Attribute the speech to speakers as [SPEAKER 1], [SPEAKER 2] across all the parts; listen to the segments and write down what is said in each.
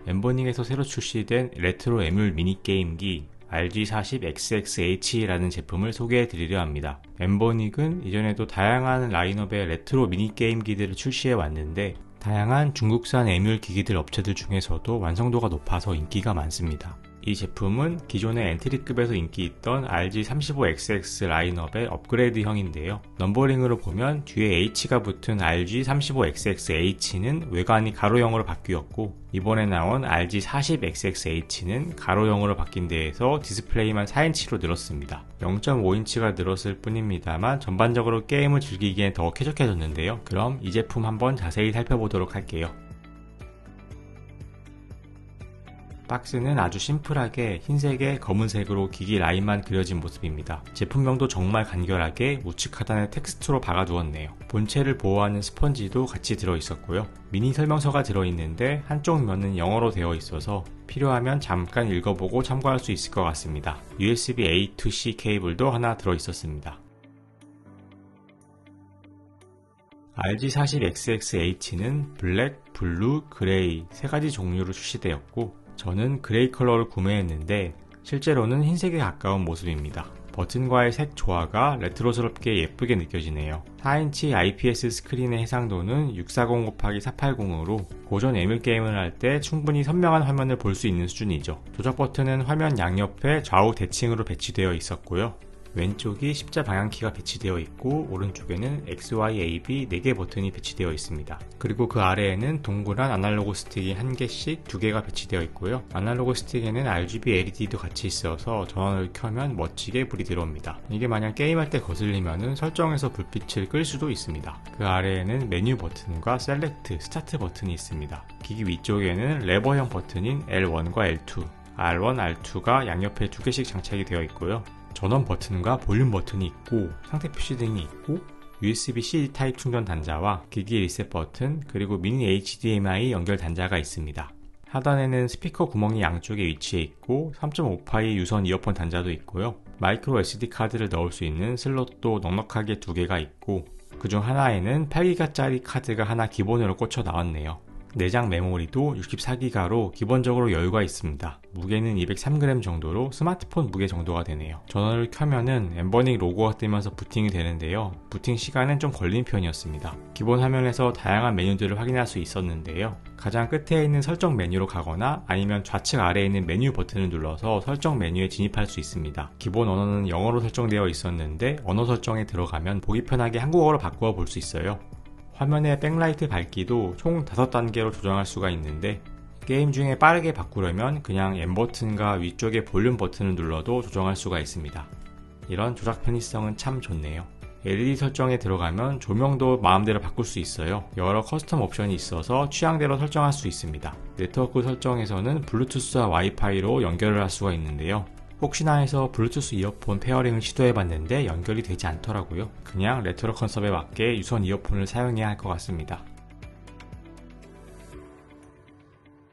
[SPEAKER 1] 엠버닝에서 새로 출시된 레트로 에뮬 미니게임기 RG40XXH라는 제품을 소개해 드리려 합니다. 엠버닉은 이전에도 다양한 라인업의 레트로 미니게임기들을 출시해 왔는데 다양한 중국산 에뮬 기기들 업체들 중에서도 완성도가 높아서 인기가 많습니다. 이 제품은 기존의 엔트리급에서 인기 있던 RG35XX 라인업의 업그레이드형인데요. 넘버링으로 보면 뒤에 H가 붙은 RG35XXH는 외관이 가로형으로 바뀌었고 이번에 나온 RG40XXH는 가로형으로 바뀐 데에서 디스플레이만 4인치로 늘었습니다. 0.5인치가 늘었을 뿐입니다만 전반적으로 게임을 즐기기엔 더 쾌적해졌는데요. 그럼 이 제품 한번 자세히 살펴보도록 할게요. 박스는 아주 심플하게 흰색에 검은색으로 기기 라인만 그려진 모습입니다. 제품명도 정말 간결하게 우측 하단에 텍스트로 박아두었네요. 본체를 보호하는 스펀지도 같이 들어있었고요. 미니 설명서가 들어있는데 한쪽 면은 영어로 되어 있어서 필요하면 잠깐 읽어보고 참고할 수 있을 것 같습니다. USB A to C 케이블도 하나 들어있었습니다. RG40XXH는 블랙, 블루, 그레이 세 가지 종류로 출시되었고 저는 그레이 컬러를 구매했는데 실제로는 흰색에 가까운 모습입니다. 버튼과의 색 조화가 레트로스럽게 예쁘게 느껴지네요. 4인치 IPS 스크린의 해상도는 640x480으로 고전 에뮬 게임을 할 때 충분히 선명한 화면을 볼 수 있는 수준이죠. 조작 버튼은 화면 양옆에 좌우 대칭으로 배치되어 있었고요. 왼쪽이 십자 방향키가 배치되어 있고 오른쪽에는 X, Y, A, B 4개 버튼이 배치되어 있습니다. 그리고 그 아래에는 동그란 아날로그 스틱이 1개씩 2개가 배치되어 있고요. 아날로그 스틱에는 RGB LED도 같이 있어서 전원을 켜면 멋지게 불이 들어옵니다. 이게 만약 게임할 때 거슬리면 설정에서 불빛을 끌 수도 있습니다. 그 아래에는 메뉴 버튼과 셀렉트, 스타트 버튼이 있습니다. 기기 위쪽에는 레버형 버튼인 L1과 L2, R1, R2가 양옆에 2개씩 장착이 되어 있고요. 전원 버튼과 볼륨 버튼이 있고 상태 표시 등이 있고 USB-C 타입 충전 단자와 기기 리셋 버튼 그리고 미니 HDMI 연결 단자가 있습니다. 하단에는 스피커 구멍이 양쪽에 위치해 있고 3.5파이 유선 이어폰 단자도 있고요. 마이크로 SD 카드를 넣을 수 있는 슬롯도 넉넉하게 2개가 있고 그중 하나에는 8기가짜리 카드가 하나 기본으로 꽂혀 나왔네요. 내장 메모리도 64기가로 기본적으로 여유가 있습니다. 무게는 203g 정도로 스마트폰 무게 정도가 되네요. 전원을 켜면은 엠버닉 로고가 뜨면서 부팅이 되는데요. 부팅 시간은 좀 걸리는 편이었습니다. 기본 화면에서 다양한 메뉴들을 확인할 수 있었는데요. 가장 끝에 있는 설정 메뉴로 가거나 아니면 좌측 아래에 있는 메뉴 버튼을 눌러서 설정 메뉴에 진입할 수 있습니다. 기본 언어는 영어로 설정되어 있었는데 언어 설정에 들어가면 보기 편하게 한국어로 바꾸어 볼 수 있어요. 화면의 백라이트 밝기도 총 5단계로 조정할 수가 있는데 게임 중에 빠르게 바꾸려면 그냥 M 버튼과 위쪽의 볼륨 버튼을 눌러도 조정할 수가 있습니다. 이런 조작 편의성은 참 좋네요. LED 설정에 들어가면 조명도 마음대로 바꿀 수 있어요. 여러 커스텀 옵션이 있어서 취향대로 설정할 수 있습니다. 네트워크 설정에서는 블루투스와 와이파이로 연결을 할 수가 있는데요. 혹시나 해서 블루투스 이어폰 페어링을 시도해봤는데 연결이 되지 않더라고요. 그냥 레트로 컨셉에 맞게 유선 이어폰을 사용해야 할 것 같습니다.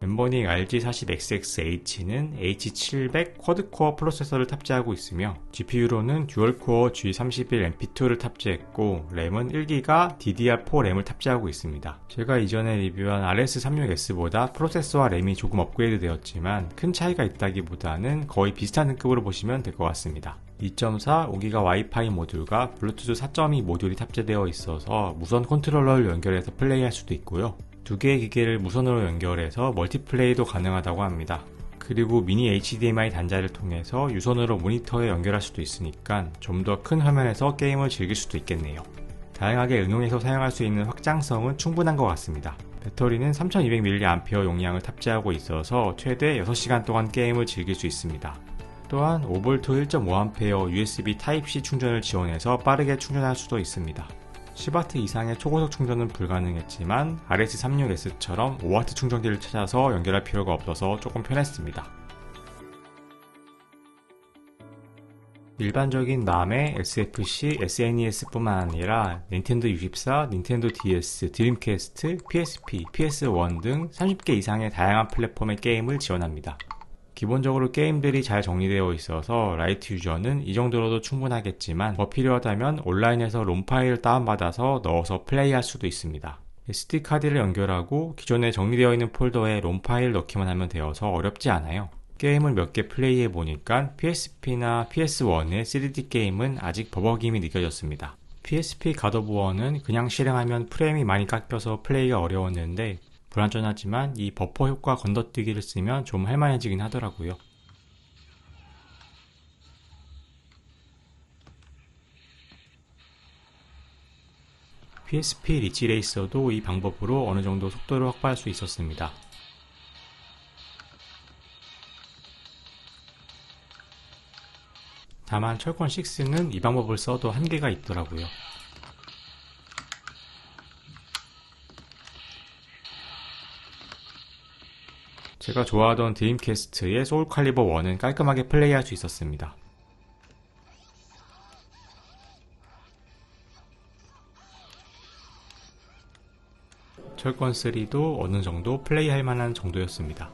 [SPEAKER 1] 엠버닉 RG40XXH는 H700 쿼드코어 프로세서를 탑재하고 있으며 GPU로는 듀얼코어 G31 MP2를 탑재했고 램은 1GB DDR4 램을 탑재하고 있습니다. 제가 이전에 리뷰한 RS36S보다 프로세서와 램이 조금 업그레이드 되었지만 큰 차이가 있다기보다는 거의 비슷한 등급으로 보시면 될 것 같습니다. 2.4 5기가 와이파이 모듈과 블루투스 4.2 모듈이 탑재되어 있어서 무선 컨트롤러를 연결해서 플레이할 수도 있고요. 2개의 기기를 무선으로 연결해서 멀티플레이도 가능하다고 합니다. 그리고 미니 HDMI 단자를 통해서 유선으로 모니터에 연결할 수도 있으니까 좀 더 큰 화면에서 게임을 즐길 수도 있겠네요. 다양하게 응용해서 사용할 수 있는 확장성은 충분한 것 같습니다. 배터리는 3200mAh 용량을 탑재하고 있어서 최대 6시간 동안 게임을 즐길 수 있습니다. 또한 5V 1.5A USB Type-C 충전을 지원해서 빠르게 충전할 수도 있습니다. 10W 이상의 초고속 충전은 불가능했지만 RS36S처럼 5W 충전기를 찾아서 연결할 필요가 없어서 조금 편했습니다. 일반적인 람의 SFC, SNES뿐만 아니라 닌텐도 64, 닌텐도 DS, 드림캐스트, PSP, PS1 등 30개 이상의 다양한 플랫폼의 게임을 지원합니다. 기본적으로 게임들이 잘 정리되어 있어서 라이트 유저는 이 정도로도 충분하겠지만 더 필요하다면 온라인에서 롬 파일을 다운받아서 넣어서 플레이할 수도 있습니다. SD카드를 연결하고 기존에 정리되어 있는 폴더에 롬 파일 넣기만 하면 되어서 어렵지 않아요. 게임을 몇 개 플레이해보니까 PSP나 PS1의 3D 게임은 아직 버벅임이 느껴졌습니다. PSP 갓 오브 워는 그냥 실행하면 프레임이 많이 깎여서 플레이가 어려웠는데 불완전하지만 이 버퍼 효과 건너뛰기를 쓰면 좀 할만해지긴 하더라고요. PSP 리치 레이서도 이 방법으로 어느 정도 속도를 확보할 수 있었습니다. 다만 철권 6는 이 방법을 써도 한계가 있더라고요. 제가 좋아하던 드림캐스트의 소울 칼리버 1은 깔끔하게 플레이할 수 있었습니다. 철권 3도 어느 정도 플레이할 만한 정도였습니다.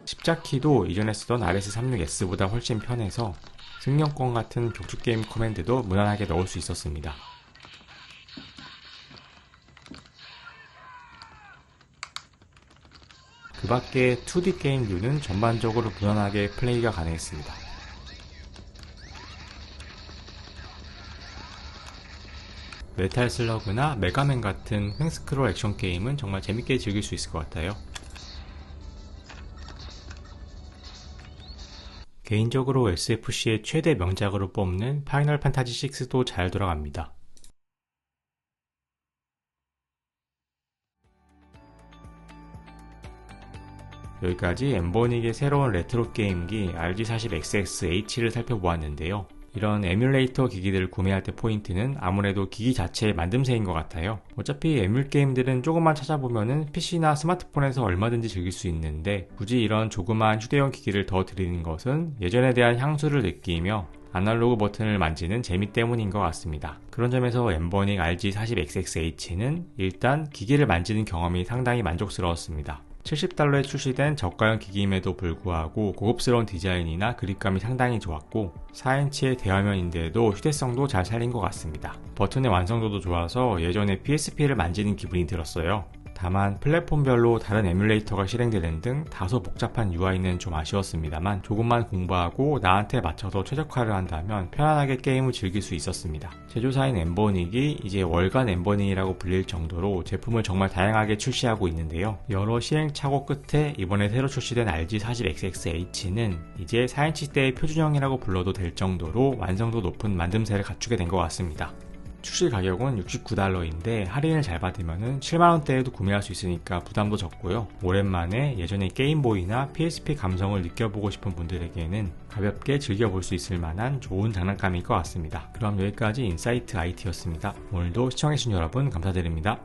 [SPEAKER 1] 십자키도 이전에 쓰던 RS36S보다 훨씬 편해서 승용권 같은 격투게임 커맨드도 무난하게 넣을 수 있었습니다. 그 밖에 2D 게임류는 전반적으로 무난하게 플레이가 가능했습니다. 메탈 슬러그나 메가맨 같은 횡스크롤 액션 게임은 정말 재밌게 즐길 수 있을 것 같아요. 개인적으로 SFC의 최대 명작으로 뽑는 파이널 판타지 6도 잘 돌아갑니다. 여기까지 엠버닉의 새로운 레트로 게임기 RG40XXH를 살펴보았는데요. 이런 에뮬레이터 기기들을 구매할 때 포인트는 아무래도 기기 자체의 만듦새인 것 같아요. 어차피 에뮬 게임들은 조금만 찾아보면은 PC나 스마트폰에서 얼마든지 즐길 수 있는데 굳이 이런 조그만 휴대용 기기를 더 드리는 것은 예전에 대한 향수를 느끼며 아날로그 버튼을 만지는 재미 때문인 것 같습니다. 그런 점에서 엠버닉 RG40XXH는 일단 기기를 만지는 경험이 상당히 만족스러웠습니다. $70에 출시된 저가형 기기임에도 불구하고 고급스러운 디자인이나 그립감이 상당히 좋았고 4인치의 대화면인데도 휴대성도 잘 살린 것 같습니다. 버튼의 완성도도 좋아서 예전에 PSP를 만지는 기분이 들었어요. 다만 플랫폼별로 다른 에뮬레이터가 실행되는 등 다소 복잡한 UI는 좀 아쉬웠습니다만 조금만 공부하고 나한테 맞춰서 최적화를 한다면 편안하게 게임을 즐길 수 있었습니다. 제조사인 엠버닉이 이제 월간 엠버닉이라고 불릴 정도로 제품을 정말 다양하게 출시하고 있는데요. 여러 시행착오 끝에 이번에 새로 출시된 RG40XXH는 이제 4인치대의 표준형이라고 불러도 될 정도로 완성도 높은 만듦새를 갖추게 된 것 같습니다. 출시 가격은 $69인데 할인을 잘 받으면 7만원대에도 구매할 수 있으니까 부담도 적고요. 오랜만에 예전의 게임보이나 PSP 감성을 느껴보고 싶은 분들에게는 가볍게 즐겨볼 수 있을 만한 좋은 장난감일 것 같습니다. 그럼 여기까지 인사이트 IT였습니다. 오늘도 시청해주신 여러분 감사드립니다.